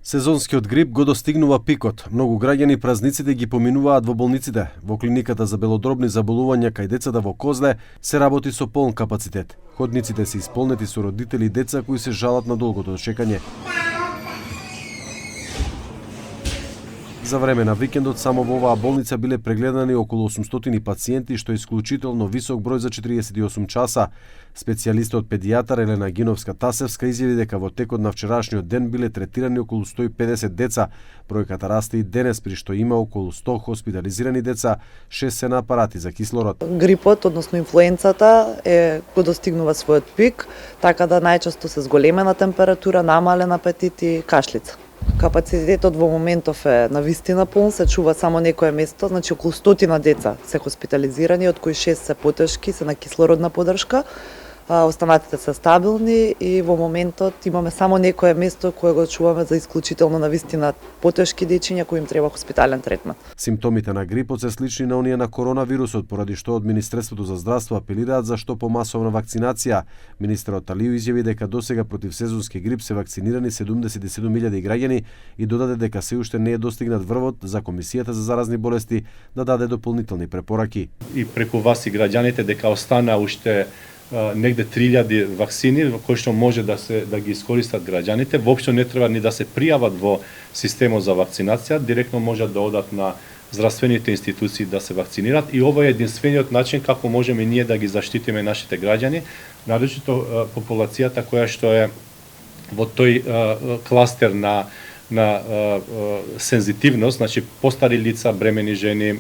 Сезонскиот грип го достигнува пикот. Многу граѓани празниците ги поминуваат во болниците. Во клиниката за белодробни заболувања кај децата во Козле се работи со полн капацитет. Ходниците се исполнети со родители и деца кои се жалат на долгото чекање. За време на викендот само во оваа болница биле прегледани околу 800 пациенти, што е исклучително висок број за 48 часа. Специјалистот педијатар Елена Гиновска-Тасевска изјави дека во текот на вчерашниот ден биле третирани околу 150 деца. Бројката расте и денес, при што има околу 100 хоспитализирани деца, 6 се на апарати за кислород. Грипот, односно инфлуенцата, го достигнува својот пик, така да најчесто се зголемена температура, намален апетит и кашлица. Капацитетот во моментов е навистина полн, се чува само некое место, значи околу 100 деца се хоспитализирани, од кои 6 се потешки, се на кислородна поддршка. Останатите се стабилни и во моментот имаме само некое место кое го чуваме за исклучително навистина потешки дечиња кои им треба хоспитален третман. Симптомите на грипот се слични на оние на коронавирусот, поради што од Министерството за здравство апелираат за што помасовна вакцинација. Министерот Талију изјави дека досега против сезонски грип се вакцинирани 77.000 граѓани и додаде дека се уште не е достигнат врвот за Комисијата за заразни болести да даде дополнителни препораки. И преку вас и граѓаните дека остана уште негде 3000 вакцини кои што може да ги искористат граѓаните. Воопшто не треба ни да се пријават во системот за вакцинација, директно можат да одат на здравствените институции да се вакцинират и ова е единствениот начин како можеме ние да ги заштитиме нашите граѓани, нарочито популацијата која што е во тој кластер на сензитивност, значи постари лица, бремени жени,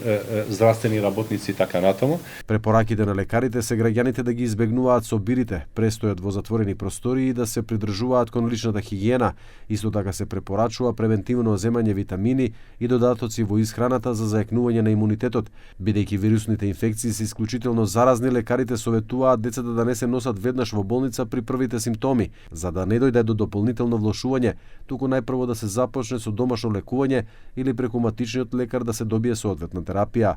здравствени работници и така натаму. Препораките на лекарите се граѓаните да ги избегнуваат собирите, престојат во затворени простории и да се придржуваат кон личната хигиена. Исто така се препорачува превентивно земање витамини и додатоци во исхраната за зајакнување на имунитетот. Бидејќи вирусните инфекции се исклучително заразни, лекарите советуваат децата да не се носат веднаш во болница при првите симптоми, за да не дојде до дополнително влошување, туку најпрво да се започне со домашно лекување или преку матичниот лекар да се добие соодветна терапија.